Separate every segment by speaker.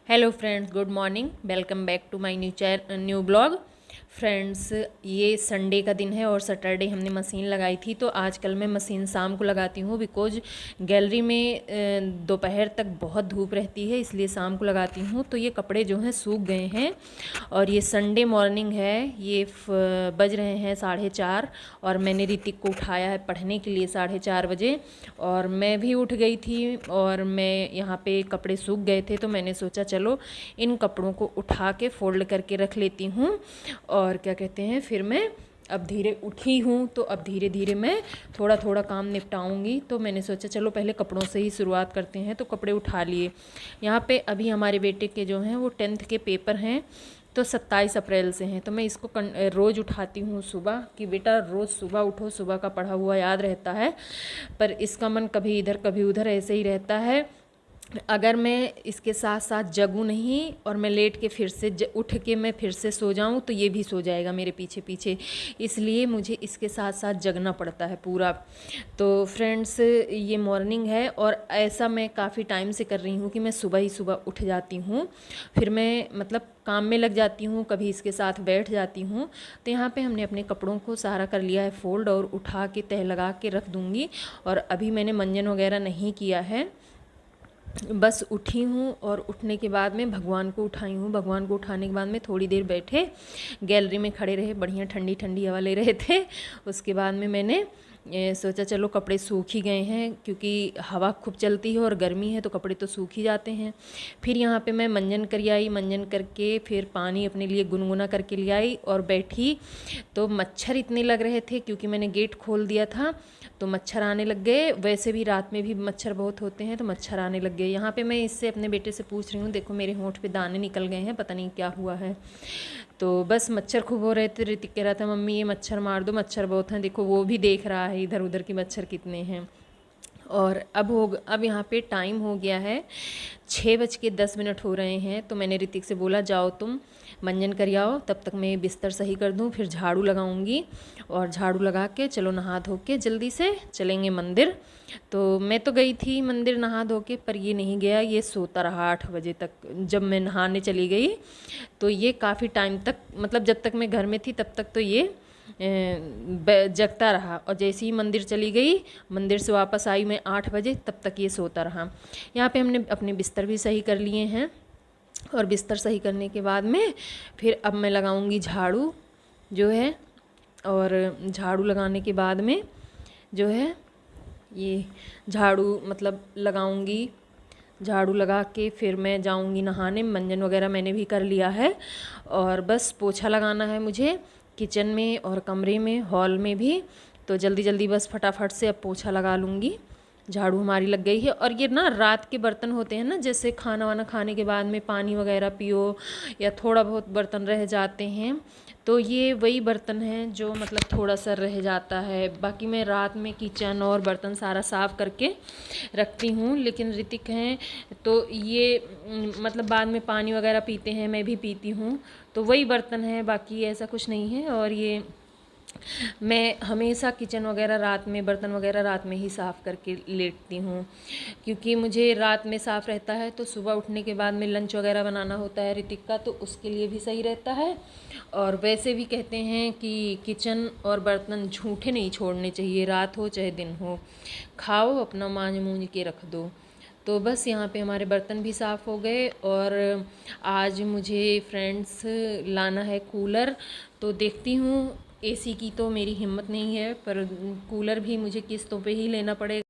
Speaker 1: Hello friends, good morning. Welcome back to my new blog. Friends, ये Sunday का दिन है और सैटरडे हमने मशीन लगाई थी। तो आजकल मैं मशीन शाम को लगाती हूँ बिकॉज गैलरी में दोपहर तक बहुत धूप रहती है, इसलिए शाम को लगाती हूँ। तो ये कपड़े जो हैं सूख गए हैं और ये संडे मॉर्निंग है। ये बज रहे हैं 4:30 और मैंने ऋतिक को उठाया है पढ़ने के लिए 4:30 बजे और मैं भी उठ गई थी। और मैं यहाँ पे कपड़े सूख गए थे तो मैंने सोचा चलो इन कपड़ों को उठा के फोल्ड करके रख लेती हूँ। और क्या कहते हैं, फिर मैं अब धीरे उठी हूँ तो अब धीरे धीरे मैं थोड़ा थोड़ा काम निपटाऊंगी। तो मैंने सोचा चलो पहले कपड़ों से ही शुरुआत करते हैं। तो कपड़े उठा लिए। यहाँ पे अभी हमारे बेटे के जो हैं वो 10th के पेपर हैं, तो 27 अप्रैल से हैं। तो मैं इसको रोज़ उठाती हूँ सुबह कि बेटा रोज़ सुबह उठो, सुबह का पढ़ा हुआ याद रहता है। पर इसका मन कभी इधर कभी उधर ऐसे ही रहता है। अगर मैं इसके साथ साथ जगूँ नहीं और मैं लेट के फिर से उठ के मैं फिर से सो जाऊँ तो ये भी सो जाएगा मेरे पीछे पीछे, इसलिए मुझे इसके साथ साथ जगना पड़ता है पूरा। तो फ्रेंड्स, ये मॉर्निंग है और ऐसा मैं काफ़ी टाइम से कर रही हूँ कि मैं सुबह ही सुबह उठ जाती हूँ, फिर मैं मतलब काम में लग जाती हूँ, कभी इसके साथ बैठ जाती हूँ। तो यहाँ पे हमने अपने कपड़ों को सारा कर लिया है फोल्ड और उठा के तह लगा के रख दूँगी। और अभी मैंने मंजन वगैरह नहीं किया है, बस उठी हूँ। और उठने के बाद में भगवान को उठाई हूँ। भगवान को उठाने के बाद में थोड़ी देर बैठे, गैलरी में खड़े रहे, बढ़िया ठंडी ठंडी हवा ले रहे थे। उसके बाद में मैंने सोचा चलो कपड़े सूख ही गए हैं, क्योंकि हवा खूब चलती है और गर्मी है तो कपड़े तो सूख ही जाते हैं। फिर यहाँ पे मैं मंजन कर आई, मंजन करके फिर पानी अपने लिए गुनगुना करके ले आई और बैठी। तो मच्छर इतने लग रहे थे क्योंकि मैंने गेट खोल दिया था, तो मच्छर आने लग गए। वैसे भी रात में भी मच्छर बहुत होते हैं तो मच्छर आने लग गए। यहाँ पे मैं इससे अपने बेटे से पूछ रही हूँ, देखो मेरे होंठ पे दाने निकल गए हैं, पता नहीं क्या हुआ है। तो बस मच्छर खूब हो रहे थे। ऋतिक कह रहा था मम्मी ये मच्छर मार दो, मच्छर बहुत हैं। देखो वो भी देख रहा है इधर उधर की मच्छर कितने हैं। और अब यहाँ पे टाइम हो गया है 6:10 हो रहे हैं। तो मैंने ऋतिक से बोला जाओ तुम मंजन कर आओ, तब तक मैं बिस्तर सही कर दूँ, फिर झाड़ू लगाऊंगी। और झाड़ू लगा के चलो नहा धो के जल्दी से चलेंगे मंदिर। तो मैं तो गई थी मंदिर नहा धो के, पर ये नहीं गया, ये सोता रहा 8 बजे तक। जब मैं नहाने चली गई तो ये काफ़ी टाइम तक, मतलब जब तक मैं घर में थी तब तक तो ये जगता रहा। और जैसे ही मंदिर चली गई, मंदिर से वापस आई मैं 8 बजे, तब तक ये सोता रहा। यहाँ पे हमने अपने बिस्तर भी सही कर लिए हैं। और बिस्तर सही करने के बाद में फिर अब मैं लगाऊंगी झाड़ू जो है। और झाड़ू लगाने के बाद में जो है ये झाड़ू मतलब लगाऊंगी। झाड़ू लगा के फिर मैं जाऊंगी नहाने। मंजन वगैरह मैंने भी कर लिया है और बस पोछा लगाना है मुझे किचन में और कमरे में, हॉल में भी। तो जल्दी जल्दी बस फटाफट से अब पोछा लगा लूँगी। झाड़ू हमारी लग गई है। और ये ना रात के बर्तन होते हैं ना, जैसे खाना वाना खाने के बाद में पानी वगैरह पियो या थोड़ा बहुत बर्तन रह जाते हैं, तो ये वही बर्तन हैं जो मतलब थोड़ा सा रह जाता है। बाकी मैं रात में किचन और बर्तन सारा साफ़ करके रखती हूँ। लेकिन ऋतिक हैं तो ये मतलब बाद में पानी वगैरह पीते हैं, मैं भी पीती हूँ, तो वही बर्तन है, बाकी ऐसा कुछ नहीं है। और ये मैं हमेशा किचन वगैरह रात में, बर्तन वगैरह रात में ही साफ़ करके लेटती हूँ, क्योंकि मुझे रात में साफ़ रहता है तो सुबह उठने के बाद में लंच वगैरह बनाना होता है ऋतिक का, तो उसके लिए भी सही रहता है। और वैसे भी कहते हैं कि किचन और बर्तन झूठे नहीं छोड़ने चाहिए, रात हो चाहे दिन हो, खाओ अपना मांझ मूंझ के रख दो। तो बस यहाँ पे हमारे बर्तन भी साफ़ हो गए। और आज मुझे फ्रेंड्स लाना है कूलर, तो देखती हूँ। एसी की तो मेरी हिम्मत नहीं है, पर कूलर भी मुझे किस्तों पे ही लेना पड़ेगा।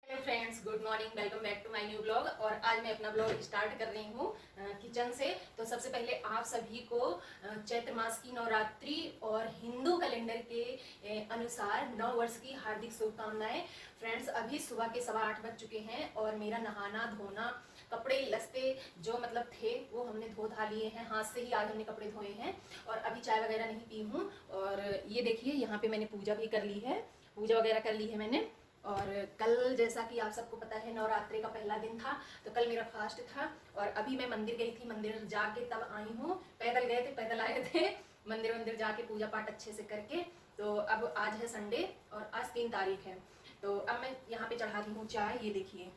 Speaker 1: Hello friends, good morning, welcome back to my new blog. और आज मैं अपना ब्लॉग स्टार्ट कर रही हूँ किचन से। तो सबसे पहले आप सभी को चैत्र मास की नवरात्रि और हिंदू कैलेंडर के अनुसार नव वर्ष की हार्दिक शुभकामनाएं। फ्रेंड्स, अभी सुबह के 8:15 बज चुके हैं और मेरा नहाना धोना, कपड़े लस्ते जो मतलब थे वो हमने धो धा लिए हैं, हाथ से ही आज हमने कपड़े धोए हैं। और अभी चाय वगैरह नहीं पी हूँ। और ये देखिए यहाँ पे मैंने पूजा भी कर ली है, पूजा वगैरह कर ली है मैंने। और कल जैसा कि आप सबको पता है नवरात्रि का पहला दिन था, तो कल मेरा फास्ट था। और अभी मैं मंदिर गई थी, मंदिर जाके तब आई हूँ। पैदल गए थे, पैदल आए थे, मंदिर जाके पूजा पाठ अच्छे से करके। तो अब आज है संडे और आज 3 तारीख है। तो अब मैं यहाँ पे चढ़ाती हूँ चाय। ये देखिए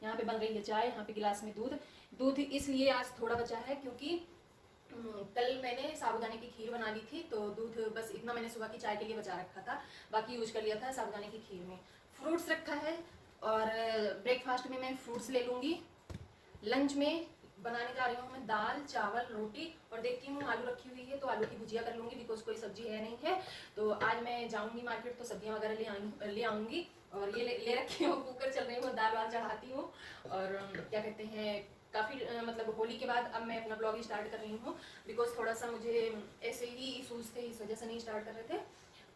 Speaker 1: यहाँ पे बन रही है चाय, यहाँ पे गिलास में दूध। दूध इसलिए आज थोड़ा बचा है क्योंकि कल मैंने साबूदाने की खीर बना ली थी, तो दूध बस इतना मैंने सुबह की चाय के लिए बचा रखा था, बाकी यूज कर लिया था साबूदाने की खीर में। फ्रूट्स रखा है और ब्रेकफास्ट में मैं फ्रूट्स ले लूँगी। लंच में बनाने जा रही हूँ मैं दाल चावल रोटी, और देखती हूँ आलू रखी हुई है तो आलू की भुजिया कर लूँगी, बिकॉज कोई सब्जी है नहीं है। तो आज मैं जाऊँगी मार्केट तो सब्जियाँ वगैरह ले आऊँगी। और ये ले रखी हूँ, कुकर चल रही हूँ, दाल वाल चढ़ाती हूँ। और क्या कहते हैं, काफ़ी मतलब होली के बाद अब मैं अपना ब्लॉग स्टार्ट कर रही हूँ, बिकॉज थोड़ा सा मुझे ऐसे ही इशूज़ थे, इस वजह से नहीं स्टार्ट कर रहे थे।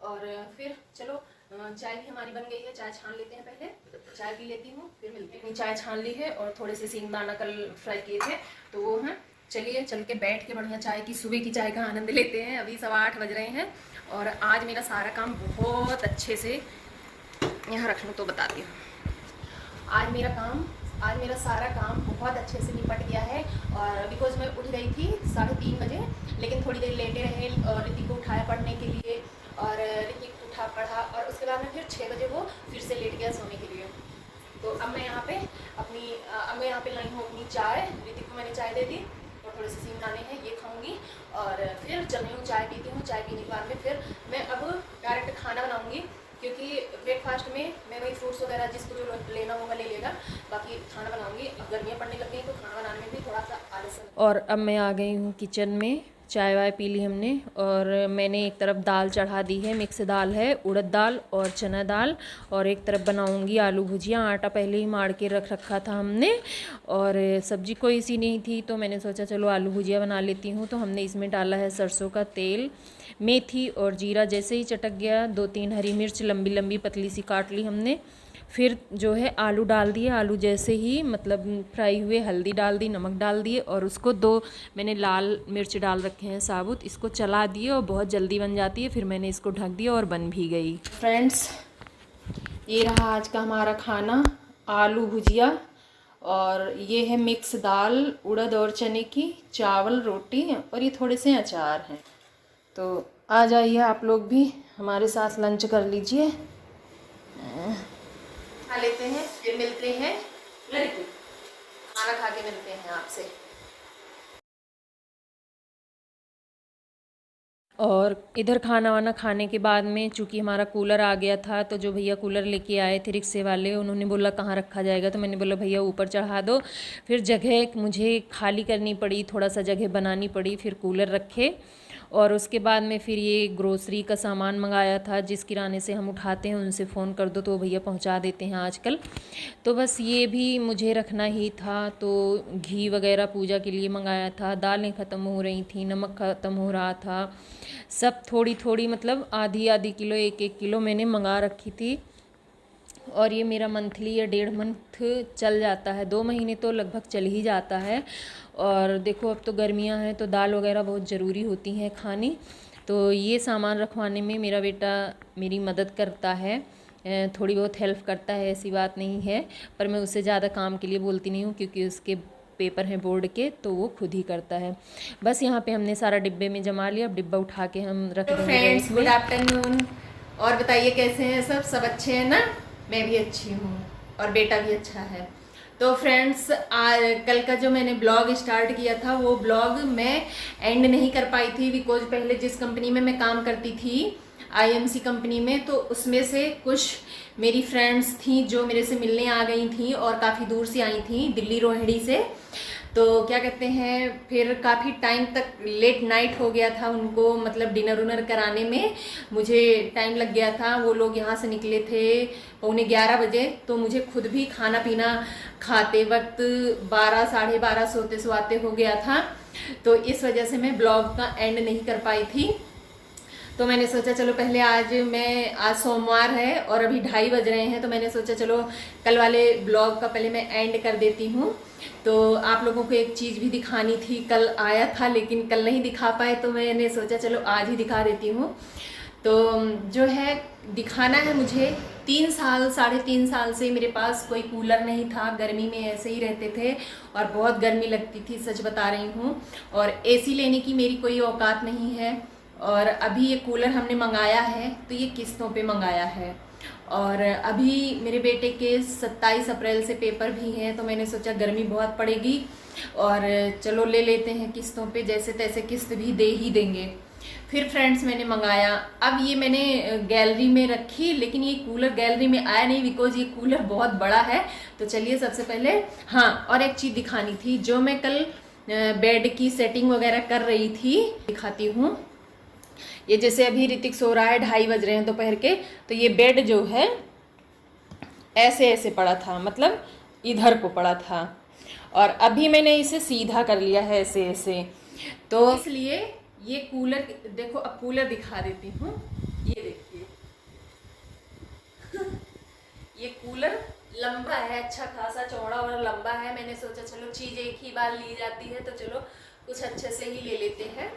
Speaker 1: और फिर चलो चाय भी हमारी बन गई है, चाय छान लेते हैं, पहले चाय पी लेती हूँ फिर मिलते हैं। चाय छान ली है और थोड़े से सींगदाना कल फ्राई किए थे तो वो हैं। चलिए चल के बैठ के बढ़िया चाय की, सुबह की चाय का आनंद लेते हैं। अभी 8:15 बज रहे हैं और आज मेरा सारा काम बहुत अच्छे से, यहाँ रख लूँ तो बताती हूँ। आज मेरा सारा काम बहुत अच्छे से निपट गया है। और बिकॉज मैं उठ गई थी 3:30 बजे, लेकिन थोड़ी देर लेटे रहे और ऋतिक को उठाया पढ़ने के लिए, और ऋतिक उठा पढ़ा, और उसके बाद में फिर 6 बजे वो फिर से लेट गया सोने के लिए। तो अब मैं यहाँ पे लाई हूँ अपनी चाय। ऋतिक को मैंने चाय दे दी और थोड़े से सींगदाने हैं, ये खाऊंगी और फिर चल रही हूँ, चाय पीती हूँ। चाय पीने के बाद में फिर मैं अब डायरेक्ट खाना बनाऊँगी, क्योंकि ब्रेकफास्ट में मैं वही फ्रूट्स वगैरह जिसको जो लेना होगा ले लेगा, बाकी खाना बनाऊंगी। अब गर्मियाँ पड़ने लग गई तो खाना बनाने में भी थोड़ा सा आलस है। और अब मैं आ गई हूँ किचन में, चाय वाय पी ली हमने, और मैंने एक तरफ दाल चढ़ा दी है, मिक्स दाल है, उड़द दाल और चना दाल, और एक तरफ बनाऊंगी आलू भुजिया। आटा पहले ही मार के रख रखा था हमने, और सब्जी कोई सी नहीं थी तो मैंने सोचा चलो आलू भुजिया बना लेती हूँ। तो हमने इसमें डाला है सरसों का तेल, मेथी और जीरा। जैसे ही चटक गया 2-3 हरी मिर्च लंबी लंबी पतली सी काट ली हमने। फिर जो है आलू डाल दिए, आलू जैसे ही मतलब फ्राई हुए हल्दी डाल दी, नमक डाल दिए, और उसको 2 मैंने लाल मिर्च डाल रखे हैं साबुत, इसको चला दिए और बहुत जल्दी बन जाती है। फिर मैंने इसको ढक दिया और बन भी गई। फ्रेंड्स, ये रहा आज का हमारा खाना, आलू भुजिया, और ये है मिक्स दाल उड़द और चने की, चावल रोटी, और ये थोड़े से अचार हैं। तो आ जाइए आप लोग भी हमारे साथ लंच कर लीजिए। खा लेते हैं फिर मिलते हैं, खाना खा के मिलते हैं आपसे। और इधर खाना वाना खाने के बाद में चूँकि हमारा कूलर आ गया था, तो जो भैया कूलर लेके आए थे रिक्शे वाले, उन्होंने बोला कहाँ रखा जाएगा, तो मैंने बोला भैया ऊपर चढ़ा दो। फिर जगह मुझे खाली करनी पड़ी, थोड़ा सा जगह बनानी पड़ी, फिर कूलर रखे। और उसके बाद में फिर ये ग्रोसरी का सामान मंगाया था, जिस किराने से हम उठाते हैं उनसे फ़ोन कर दो तो भैया पहुंचा देते हैं आजकल। तो बस ये भी मुझे रखना ही था। तो घी वगैरह पूजा के लिए मंगाया था, दालें ख़त्म हो रही थी, नमक ख़त्म हो रहा था, सब थोड़ी थोड़ी मतलब आधी आधी किलो 1-1 किलो मैंने मंगा रखी थी। और ये मेरा मंथली या 1.5 मंथ चल जाता है, 2 महीने तो लगभग चल ही जाता है। और देखो अब तो गर्मियां हैं तो दाल वगैरह बहुत ज़रूरी होती हैं खानी, तो ये सामान रखवाने में मेरा बेटा मेरी मदद करता है, थोड़ी बहुत हेल्प करता है, ऐसी बात नहीं है। पर मैं उससे ज़्यादा काम के लिए बोलती नहीं हूँ, क्योंकि उसके पेपर हैं बोर्ड के, तो वो खुद ही करता है। बस यहाँ पे हमने सारा डिब्बे में जमा लिया, अब डिब्बा उठा के हम रख देंगे। Friends, good afternoon. और बताइए कैसे हैं सब अच्छे हैं ना? मैं भी अच्छी हूँ और बेटा भी अच्छा है। तो फ्रेंड्स, कल का जो मैंने ब्लॉग स्टार्ट किया था वो ब्लॉग मैं एंड नहीं कर पाई थी, बिकॉज पहले जिस कंपनी में मैं काम करती थी IMC कंपनी में, तो उसमें से कुछ मेरी फ्रेंड्स थी जो मेरे से मिलने आ गई थी और काफ़ी दूर से आई थी, दिल्ली रोहिणी से। तो क्या कहते हैं, फिर काफ़ी टाइम तक लेट नाइट हो गया था उनको, मतलब डिनर उनर कराने में मुझे टाइम लग गया था। वो लोग यहाँ से निकले थे 11:15 बजे, तो मुझे खुद भी खाना पीना खाते वक्त 12 साढ़े 12 सोते सोते हो गया था। तो इस वजह से मैं ब्लॉग का एंड नहीं कर पाई थी। तो मैंने सोचा चलो पहले आज सोमवार है और अभी 2:30 बज रहे हैं, तो मैंने सोचा चलो कल वाले ब्लॉग का पहले मैं एंड कर देती हूँ। तो आप लोगों को एक चीज़ भी दिखानी थी, कल आया था लेकिन कल नहीं दिखा पाए, तो मैंने सोचा चलो आज ही दिखा देती हूँ। तो जो है दिखाना है मुझे, 3 साल 3.5 साल से मेरे पास कोई कूलर नहीं था, गर्मी में ऐसे ही रहते थे और बहुत गर्मी लगती थी, सच बता रही हूँ। और AC लेने की मेरी कोई औकात नहीं है। और अभी ये कूलर हमने मंगाया है तो ये किस्तों पे मंगाया है, और अभी मेरे बेटे के 27 अप्रैल से पेपर भी हैं, तो मैंने सोचा गर्मी बहुत पड़ेगी और चलो ले लेते हैं किस्तों पे, जैसे तैसे किस्त भी दे ही देंगे। फिर फ्रेंड्स मैंने मंगाया। अब ये मैंने गैलरी में रखी, लेकिन ये कूलर गैलरी में आया नहीं बिकॉज ये कूलर बहुत बड़ा है। तो चलिए सबसे पहले, हाँ और एक चीज़ दिखानी थी, जो मैं कल बेड की सेटिंग वगैरह कर रही थी, दिखाती हूँ। ये जैसे अभी ऋतिक सो रहा है, 2:30 बज रहे हैं दोपहर के, तो ये बेड जो है ऐसे ऐसे पड़ा था, मतलब इधर को पड़ा था, और अभी मैंने इसे सीधा कर लिया है ऐसे ऐसे। तो इसलिए ये कूलर देखो, अब कूलर दिखा देती हूँ, ये देखिए ये कूलर लंबा है, अच्छा खासा चौड़ा और लंबा है। मैंने सोचा चलो चीज़ एक ही बार ली जाती है तो चलो कुछ अच्छे से ही ले लेते हैं।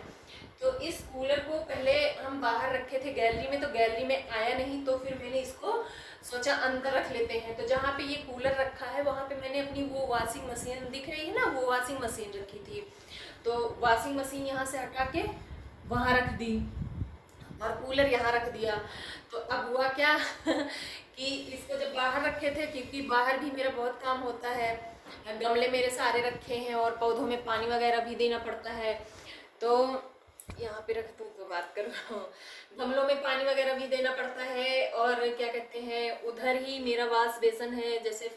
Speaker 1: तो इस कूलर को पहले हम बाहर रखे थे गैलरी में, तो गैलरी में आया नहीं, तो फिर मैंने इसको सोचा अंदर रख लेते हैं। तो जहाँ पे ये कूलर रखा है वहाँ पे मैंने अपनी वो वॉशिंग मशीन दिख रही है ना, वो वॉशिंग मशीन रखी थी। तो वॉशिंग मशीन यहाँ से हटा के वहाँ रख दी और कूलर यहाँ रख दिया। तो अब हुआ क्या कि इसको जब बाहर रखे थे, क्योंकि बाहर भी मेरा बहुत काम होता है, गमले मेरे सारे रखे हैं और पौधों में पानी वगैरह भी देना पड़ता है, तो यहाँ पे रख दूँ तो बात करो, गमलों में पानी वगैरह भी देना पड़ता है। और क्या कहते हैं, उधर ही मेरा वाश बेसन है जैसे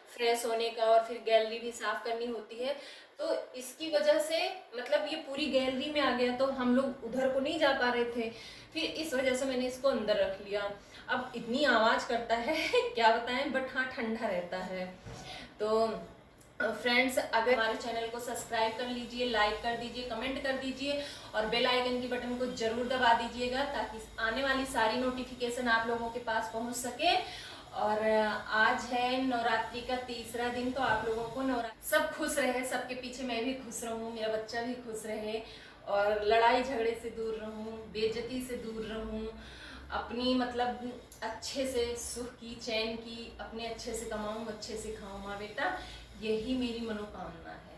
Speaker 1: फ्रेश होने का, और फिर गैलरी भी साफ करनी होती है। तो इसकी वजह से मतलब ये पूरी गैलरी में आ गया, तो हम लोग उधर को नहीं जा पा रहे थे, फिर इस वजह से मैंने इसको अंदर रख लिया। अब इतनी आवाज़ करता है क्या बताएं, बट हाँ ठंडा रहता है। तो फ्रेंड्स, अगर हमारे चैनल को सब्सक्राइब कर लीजिए, लाइक कर दीजिए, कमेंट कर दीजिए और बेल आइकन की बटन को जरूर दबा दीजिएगा, ताकि आने वाली सारी नोटिफिकेशन आप लोगों के पास पहुंच सके। और आज है नवरात्रि का तीसरा दिन, तो आप लोगों को नवरात्रि सब खुश रहे, सबके पीछे मैं भी खुश रहूं, मेरा बच्चा भी खुश रहे, और लड़ाई झगड़े से दूर रहूं, बेइज्जती से दूर रहूं, अपनी मतलब अच्छे से सुख की, चैन की, अपने अच्छे से कमाऊं, अच्छे से खाऊं। माँ बेटा, यही मेरी मनोकामना है।